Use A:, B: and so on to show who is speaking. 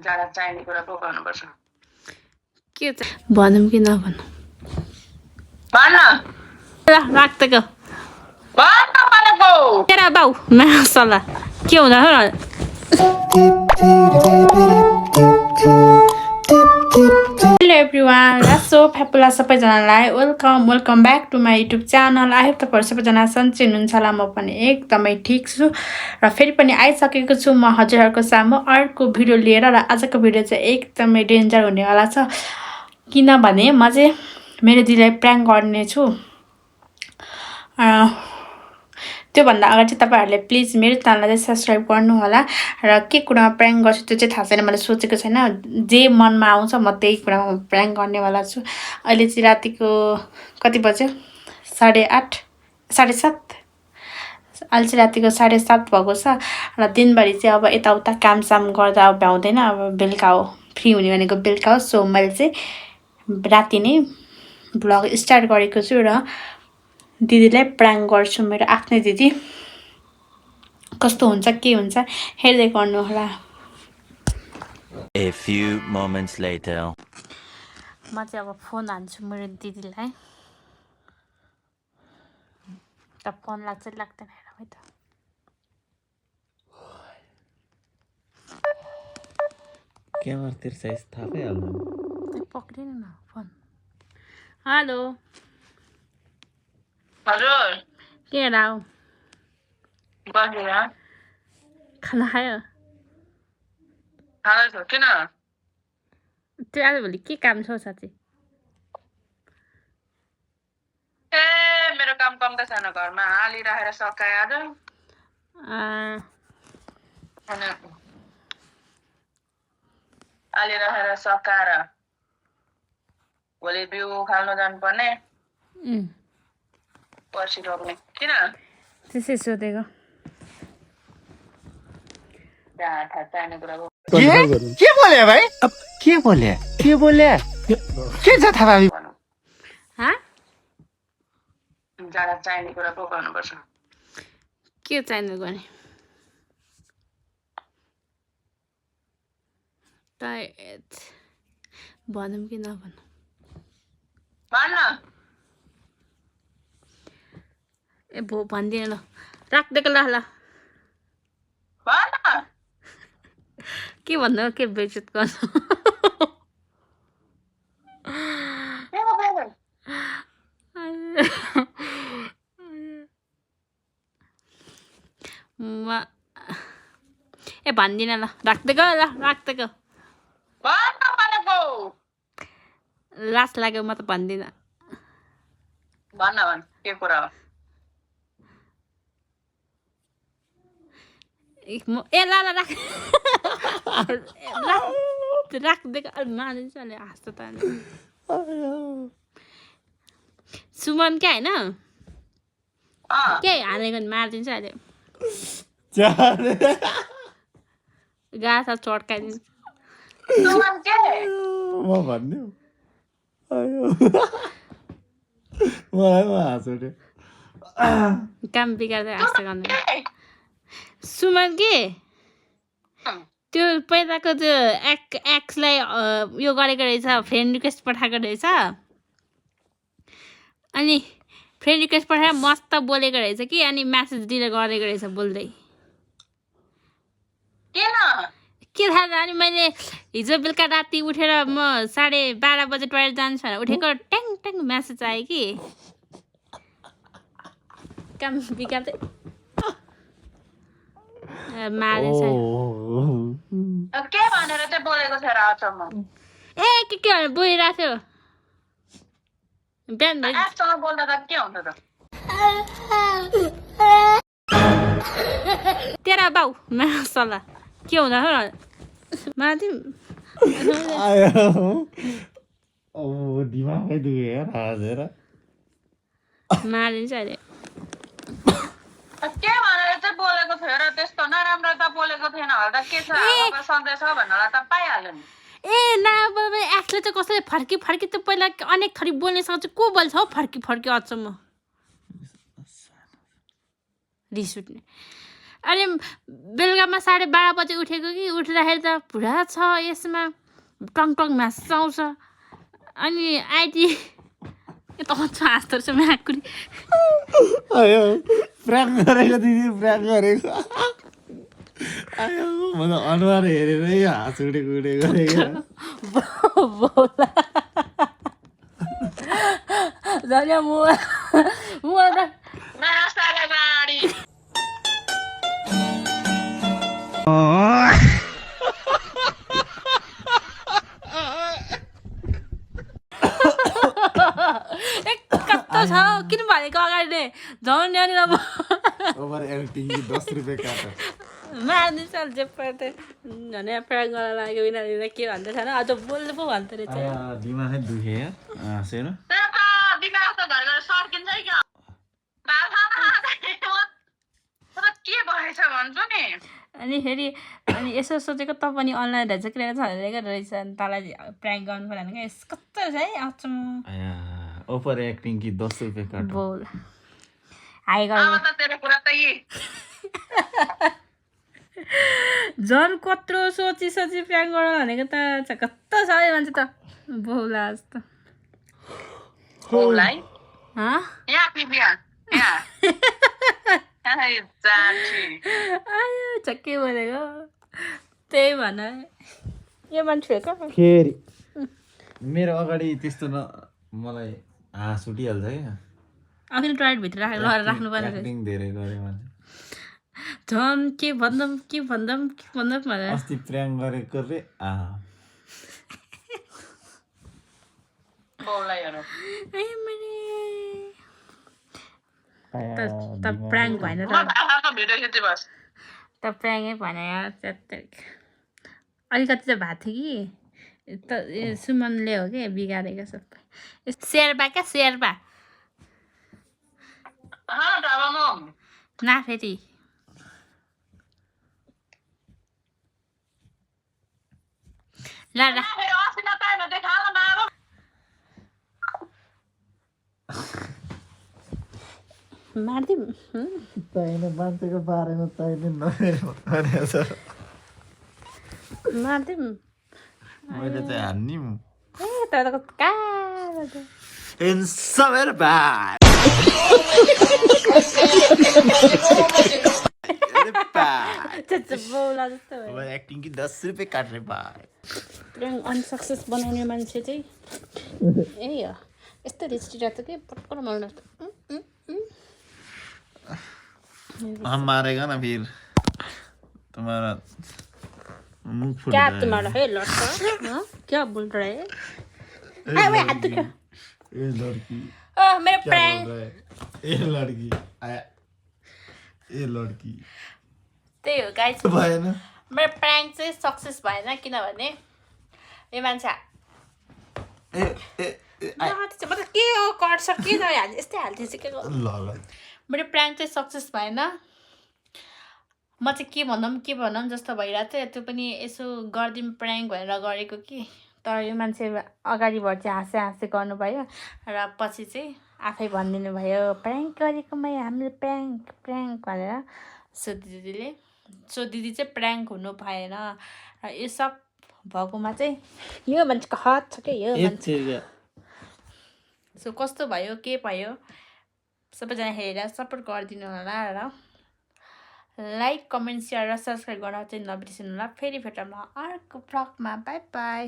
A: जाडा चाहिने कुरा पो गर्नुपर्छ।
B: के भनौँ कि नभनौँ
A: भन्न
B: राख्दैको
A: भन्न भनेको
B: तेरा बाउ मासल्ला के हुँदा हेलो एभ्रिवान रासो फ्यापुला सबैजनालाई welcome back to my YouTube channel. I hope तपाईँहरू सबैजना सन्चै हुनुहुन्छ होला। म पनि एकदमै ठिक छु र फेरि पनि आइसकेको छु म हजुरहरूको सामु अर्को भिडियो लिएर। र आजको भिडियो चाहिँ एकदमै डेन्जर हुनेवाला छ, किनभने म चाहिँ मेरो दिदीलाई प्र्याङ्क गर्नेछु। त्योभन्दा अगाडि चाहिँ तपाईँहरूले प्लिज मेरो च्यानललाई चाहिँ सब्सक्राइब गर्नु होला। र के कुरामा प्र्याङ्क गर्छु त्यो चाहिँ थाहा छैन, मैले सोचेको छैन। जे मनमा आउँछ म त्यही कुरामा प्र्याङ्क गर्नेवाला छु। अहिले चाहिँ रातिको कति बज्यो? 8:30 7:30। अहिले चाहिँ रातिको 7:30 भएको छ। र दिनभरि चाहिँ अब यताउता कामसाम गर्दा अब भ्याउँदैन। अब बेलुका हो, फ्री हुने भनेको बेलुका हो। सो मैले चाहिँ राति नै भ्लग स्टार्ट गरेको छु र दिदीलाई प्र्याङ्क गर्छु। मेरो आफ्नै दिदी, कस्तो हुन्छ के हुन्छ हेर्दै गर्नु होला।
C: A few moments later.
B: म चाहिँ अब फोन हान्छु मेरो दिदीलाई। त फोन लाग्छ लाग्दैन हेर है त।
D: क्यामेरातिर साइज थाहा पाइहाल्नु।
B: पक्रिनु न फोन। हेलो
A: हजुर
B: के हेरौ?
A: बसेर
B: खाना खायो?
A: खाँदैछु। किन?
B: त्यो आजभोलि के काम छ साँच्ची?
A: ए मेरो काम कम त छैन, घरमा आली राखेर सकाए आज। अनि आली राखेर सकाएर भोलि बिउ खाल्नु जानुपर्ने, पर्सि रोप्ने। किन?
B: त्यसै सोधेको।
A: चाहिने कुरा पो
D: के बोले भाइ? अब के बोले के छ थाहा पाइ?
A: जाडा चाहिने कुरा पो गर्नुपर्छ।
B: के चाहिने गर्ने? टायर्ड भनौँ कि नभनौँ?
A: भन्न
B: ए भो भनिदिएन ल, राख्दैको ल ल।
A: भन्न
B: के भन्दा के बेइज्जत गर्नु? ए भन्दिनँ ल, राख्दैको ल राख्दैको।
A: भन्न भनेको
B: लास लाग्यो म त भन्दिनँ।
A: भन्न भन् के कुरा हो?
B: ए ल ल राख राख्दैको मानिन्छ अहिले हाँस्छ त। सुमन क्या होइन के हानेको मारिदिन्छ अहिले। गाछा चड्काइदिन्छ।
A: सुमन के?
D: म भन्ने मलाई हाँस उठ्यो।
B: काम बिगार्दै हाँस्छ गर्ने। सुमन के त्यो पहिलाको त्यो एक्सलाई यो गरेको रहेछ, फ्रेन्ड रिक्वेस्ट पठाएको रहेछ। अनि फ्रेन्ड रिक्वेस्ट पठाएर मस्त बोलेको रहेछ कि, अनि म्यासेज डिलिट गरेको रहेछ बोल्दै।
A: किन?
B: के थाहा? अनि मैले हिजो बेलुका राति उठेर म 12:30 बजे टोइलेट जान्छु भनेर उठेको, ट्याङ ट्याङ म्यासेज आयो कि। काम बिगार्दै मारेछ।
A: के भनेर चाहिँ बोलेको थियो र आजसम्म?
B: ए के भनेर बोलिरहेको थियो बिहान भरि।
A: आजसँग बोल्दा त के हुन्छ त?
B: तेरा बाउ मासल्ला के हुँदा मारिदिउँ?
D: दिमागै दुख्यो यार हाँसेर।
B: मारिदिन्छ अहिले।
A: के भनेर चाहिँ बोलेको थियो र? त्यस्तो नराम्रो त बोलेको थिएन होला त। के छ सन्देश हो भन्नलाई त पाइहाल्यो नि।
B: ए नराम्रो एक्सले चाहिँ कसैले फर्की फर्की त पहिला अनेक थरी बोल्ने सक्छ। को बोल्छ हौ फर्की फर्की अचम्म रिस उठ्ने। अनि बेलुकामा 12:30 बजे उठेको कि उठ्दाखेरि त पुरा छ यसमा टङ टङ मास आउँछ अनि आइटी यता हाँस्दो रहेछ म्याकुरी
D: आयो प्राङ्क गरेको दिदी प्राङ्क गरेको आयो म त अनुहार हेरेरै हाँस उडेको गरेको
B: बोला झन् म त
A: नमस्कार बाडी
B: कस्तो छ किन भनेको अगाडि झन् यहाँनिर अब
D: ओभर एक्टिङ 10 रुपियाँ काट
B: मार्दिन्छ जे पर्दै झन् यहाँ प्रयोग गर्न लागेको यिनीहरूले के भन्दैछ होइन अझ बोल्नु पो भन्दो रहेछ
D: दिमागै दुखे हाँसेन
A: दिमाग त घर घर सर्किन्छ क्या के भएछ भन्छु नि
B: अनि फेरि अनि यसो सोचेको त पनि अनलाइन रहेछ किन छरेको रहेछ अनि तँलाई प्राङ्क गर्नु पऱ्यो भने कस्तो रहेछ है अचम्म
D: ओभर एक्टिङ कि 10 रुपियाँ काट
B: बोल हाई
A: अब त तेरो कुरा त यही
B: झन् कत्रो सोची प्राङ्क गर्नु भनेको त कस्तो छ है मान्छे त बोला जस्तो
A: बोलाई
B: हाँ
A: यहाँ पिपिया यहाँ
B: आयो छक्कै बोलेको त्यही भन यो मान्छे क्या
D: फेरि मेरो अगाडि त्यस्तो मलाई हाँस उठिहाल्छ क्या
B: आफैले टोयलेटभित्र राख्नु पर्ने
D: एक्टिङ धेरै गरे मान्छे
B: झन् के भन्दा भनेर
D: अस्ति प्राङ्क गरेको रे
A: बोलाइहरू
B: त प्राङ्क भएन त
A: भिडियो खिच्दै बस
B: त प्राङ्कै भएन यार अलिकति त भएको थियो कि त सुमनले हो क्या बिगारेको सबै शेर्पा क्या शेर्पा ना फेरि ल मार्दिम
D: तैँले मान्छेको बारेमा तैँले
B: मार्दिम
D: मैले चाहिँ हान्नी
B: ए तर त कहाँ
D: इन सबर बाय
B: बोला जस्तो भयो
D: एक्टिङ कि 10 रुपियाँ काट्ने बाय
B: प्राङ्क अनसक्सेस बनाउने मान्छे चाहिँ ए हो यस्तो रिस्टिरहेको छ कि पक्क मार्नु
D: हम मारेगा ना फिर तुम्हारा मुंह फूट
B: क्या
D: जाएगा।
B: तुम्हारा है लड़का हाँ? क्या बोल रहा है हाथ दुखा
D: ये लड़की
B: मेरा
D: क्या
B: प्रैंक
D: बोल रहा है ये लड़की आया ये लड़की
B: त्यही हो गाइस
D: भएन
B: मेरो प्राङ्क चाहिँ सक्सेस भएन किनभने यो मान्छे
D: ए ए
B: मतलब के हो कर्छ के हाल्छ यस्तै हाल्थेछ के
D: ल
B: मेरो प्राङ्क चाहिँ सक्सेस भएन म चाहिँ के भनौँ जस्तो भइरहेको थियो त्यो पनि यसो गरिदिउँ प्राङ्क भनेर गरेको कि तर यो मान्छे अगाडिबाट चाहिँ हाँसे गर्नु भयो र पछि चाहिँ आफै भनिदिनु भयो प्राङ्क गरेकोमा हामीले प्राङ्क भनेर सो दिदी चाहिँ प्राङ्क हुनु भएन र यो सब भएकोमा चाहिँ यो मान्छेको हात छ क्या यो मान्छे सो कस्तो भयो के भयो सबैजना हेरेर सपोर्ट गरिदिनु होला र लाइक कमेन्ट सेयर र सब्सक्राइब गर्न चाहिँ नबिर्सिनु होला फेरि भेटौँ अर्को भ्लगमा बाई बाई